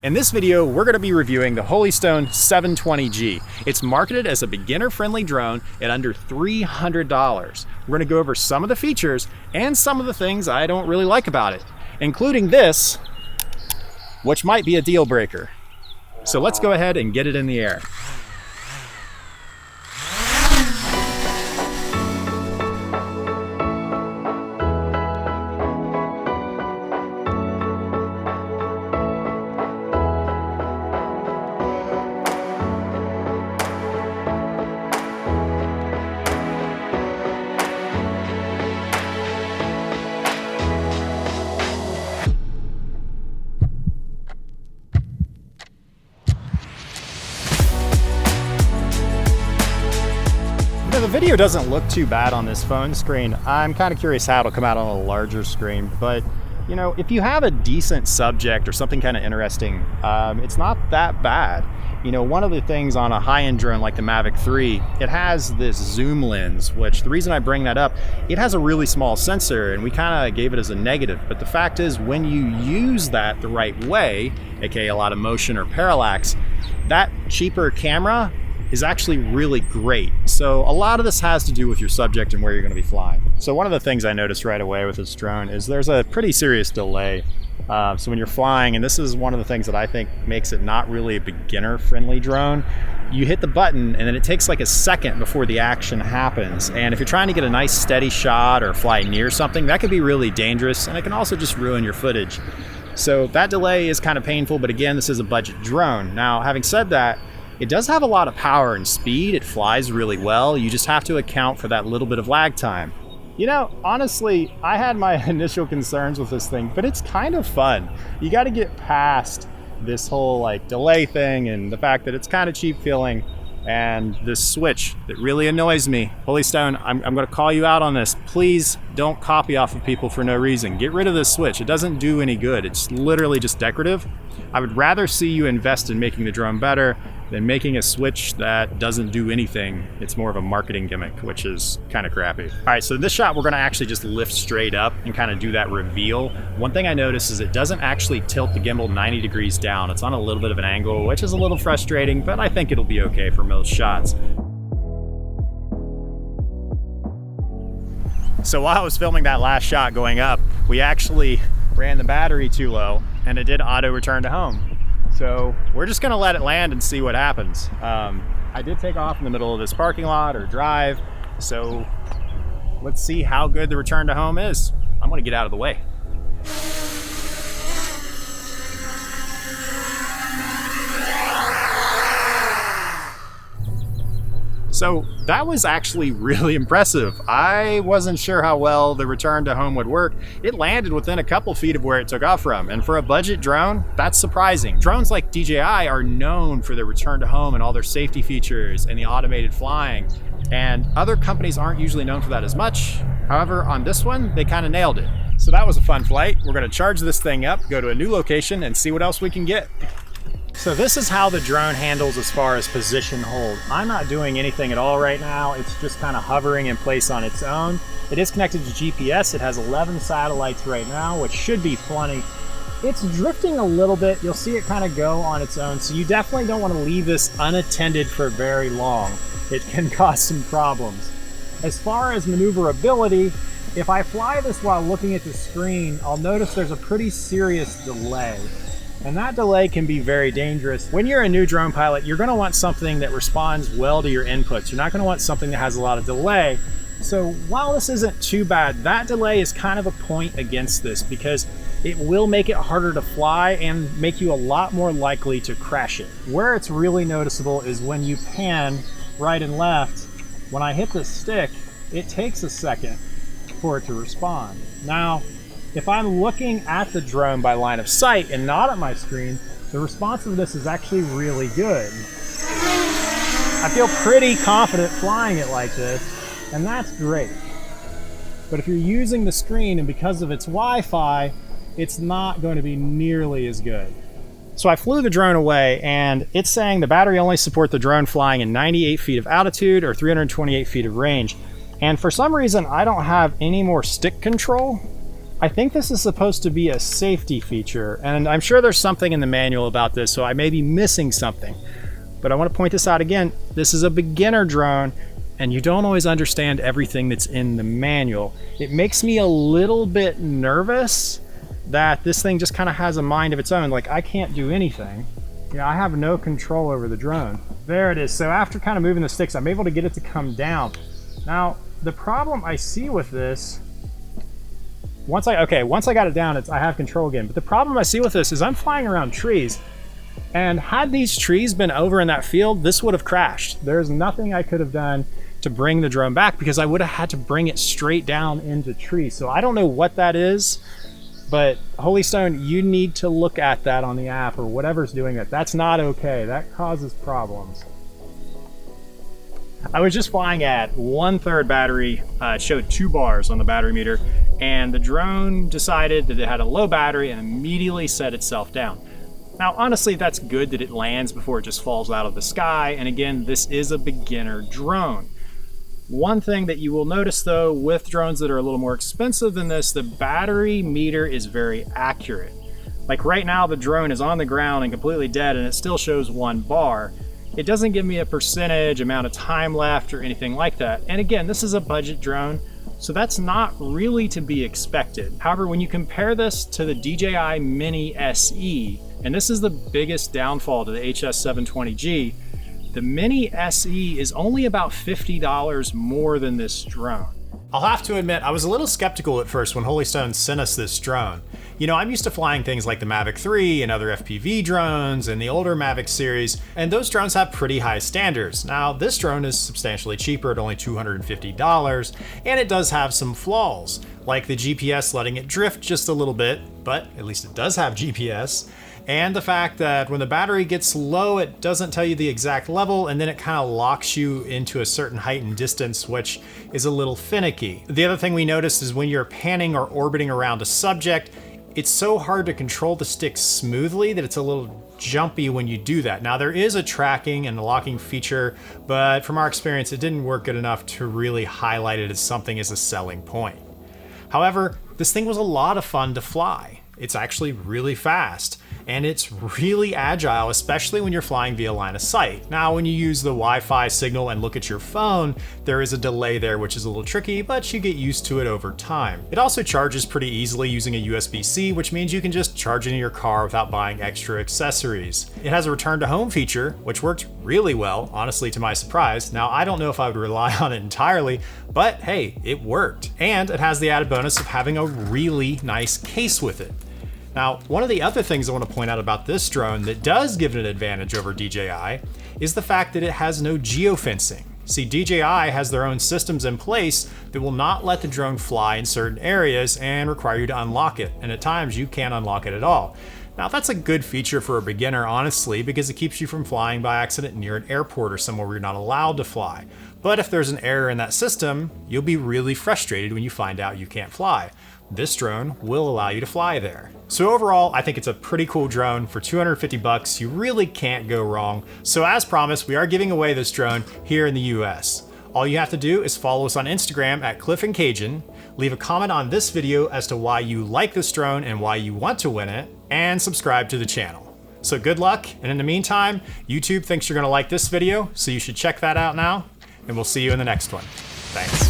In this video, we're going to be reviewing the Holystone 720G. It's marketed as a beginner-friendly drone at under $300. We're going to go over some of the features and some of the things I don't really like about it, including this, which might be a deal breaker. So let's go ahead and get it in the air. The video doesn't look too bad on this phone screen. I'm kind of curious how it'll come out on a larger screen, but you know, if you have a decent subject or something kind of interesting, it's not that bad. You know, one of the things on a high-end drone like the Mavic 3, it has this zoom lens, which the reason I bring that up, it has a really small sensor and we kind of gave it as a negative. But the fact is, when you use that the right way, aka a lot of motion or parallax, that cheaper camera is actually really great. So a lot of this has to do with your subject and where you're going to be flying. So one of the things I noticed right away with this drone is there's a pretty serious delay. So when you're flying, and this is one of the things that I think makes it not really a beginner-friendly drone, you hit the button and then it takes like a second before the action happens. And if you're trying to get a nice steady shot or fly near something, that could be really dangerous, and it can also just ruin your footage. So that delay is kind of painful, but again, this is a budget drone. Now, having said that, it does have a lot of power and speed. It flies really well. You just have to account for that little bit of lag time. You know, honestly, I had my initial concerns with this thing, but it's kind of fun. You got to get past this whole like delay thing and the fact that it's kind of cheap feeling, and this switch that really annoys me. Holystone, I'm going to call you out on this. Please don't copy off of people for no reason. Get rid of this switch. It doesn't do any good. It's literally just decorative. I would rather see you invest in making the drone better than making a switch that doesn't do anything. It's more of a marketing gimmick, which is kind of crappy. All right, so this shot, we're gonna actually just lift straight up and kind of do that reveal. One thing I noticed is it doesn't actually tilt the gimbal 90 degrees down. It's on a little bit of an angle, which is a little frustrating, but I think it'll be okay for most shots. So while I was filming that last shot going up, we actually ran the battery too low and it did auto return to home. So we're just gonna let it land and see what happens. I did take off in the middle of this parking lot or drive, so let's see how good the return to home is. I'm gonna get out of the way. So that was actually really impressive. I wasn't sure how well the return to home would work. It landed within a couple feet of where it took off from, and for a budget drone, that's surprising. Drones like DJI are known for their return to home and all their safety features and the automated flying, and other companies aren't usually known for that as much. However, on this one, they kind of nailed it. So that was a fun flight. We're gonna charge this thing up, go to a new location, and see what else we can get. So this is how the drone handles as far as position hold. I'm not doing anything at all right now. It's just kind of hovering in place on its own. It is connected to GPS. It has 11 satellites right now, which should be plenty. It's drifting a little bit. You'll see it kind of go on its own. So you definitely don't want to leave this unattended for very long. It can cause some problems. As far as maneuverability, if I fly this while looking at the screen, I'll notice there's a pretty serious delay. And that delay can be very dangerous. When you're a new drone pilot, you're gonna want something that responds well to your inputs. You're not gonna want something that has a lot of delay. So while this isn't too bad, that delay is kind of a point against this because it will make it harder to fly and make you a lot more likely to crash it. Where it's really noticeable is when you pan right and left. When I hit the stick, it takes a second for it to respond. Now, if I'm looking at the drone by line of sight and not at my screen, the responsiveness is actually really good. I feel pretty confident flying it like this, and that's great. But if you're using the screen and because of its Wi-Fi, it's not going to be nearly as good. So I flew the drone away and it's saying the battery only supports the drone flying in 98 feet of altitude or 328 feet of range. And for some reason, I don't have any more stick control. I think this is supposed to be a safety feature, and I'm sure there's something in the manual about this, so I may be missing something. But I want to point this out again. This is a beginner drone, and you don't always understand everything that's in the manual. It makes me a little bit nervous that this thing just kind of has a mind of its own. Like, I can't do anything. I have no control over the drone. There it is. So after kind of moving the sticks, I'm able to get it to come down. Now, the problem I see with this, once I got it down, I have control again. But the problem I see with this is I'm flying around trees, and had these trees been over in that field, this would have crashed. There's nothing I could have done to bring the drone back because I would have had to bring it straight down into trees. So I don't know what that is, but Holystone, you need to look at that on the app or whatever's doing that. That's not okay. That causes problems. I was just flying at 1/3 battery. It showed 2 bars on the battery meter, and the drone decided that it had a low battery and immediately set itself down. Now, honestly, that's good that it lands before it just falls out of the sky. And again, this is a beginner drone. One thing that you will notice though, with drones that are a little more expensive than this, the battery meter is very accurate. Like right now, the drone is on the ground and completely dead, and it still shows 1 bar. It doesn't give me a percentage, amount of time left, or anything like that. And again, this is a budget drone, so that's not really to be expected. However, when you compare this to the DJI Mini SE, and this is the biggest downfall to the HS720G, the Mini SE is only about $50 more than this drone. I'll have to admit, I was a little skeptical at first when Holystone sent us this drone. I'm used to flying things like the Mavic 3 and other FPV drones and the older Mavic series, and those drones have pretty high standards. Now, this drone is substantially cheaper at only $250, and it does have some flaws, like the GPS letting it drift just a little bit, but at least it does have GPS. And the fact that when the battery gets low, it doesn't tell you the exact level, and then it kind of locks you into a certain height and distance, which is a little finicky. The other thing we noticed is when you're panning or orbiting around a subject, it's so hard to control the stick smoothly that it's a little jumpy when you do that. Now, there is a tracking and a locking feature, but from our experience, it didn't work good enough to really highlight it as something as a selling point. However, this thing was a lot of fun to fly. It's actually really fast, and it's really agile, especially when you're flying via line of sight. Now, when you use the Wi-Fi signal and look at your phone, there is a delay there, which is a little tricky, but you get used to it over time. It also charges pretty easily using a USB-C, which means you can just charge it in your car without buying extra accessories. It has a return to home feature, which worked really well, honestly, to my surprise. Now, I don't know if I would rely on it entirely, but hey, it worked. And it has the added bonus of having a really nice case with it. Now, one of the other things I want to point out about this drone that does give it an advantage over DJI is the fact that it has no geofencing. See, DJI has their own systems in place that will not let the drone fly in certain areas and require you to unlock it, and at times you can't unlock it at all. Now, that's a good feature for a beginner, honestly, because it keeps you from flying by accident near an airport or somewhere where you're not allowed to fly. But if there's an error in that system, you'll be really frustrated when you find out you can't fly. This drone will allow you to fly there. So overall, I think it's a pretty cool drone. For $250, you really can't go wrong. So as promised, we are giving away this drone here in the US. All you have to do is follow us on Instagram at Cliff and Cajun, leave a comment on this video as to why you like this drone and why you want to win it, and subscribe to the channel. So good luck, and in the meantime, YouTube thinks you're gonna like this video, so you should check that out now, and we'll see you in the next one. Thanks.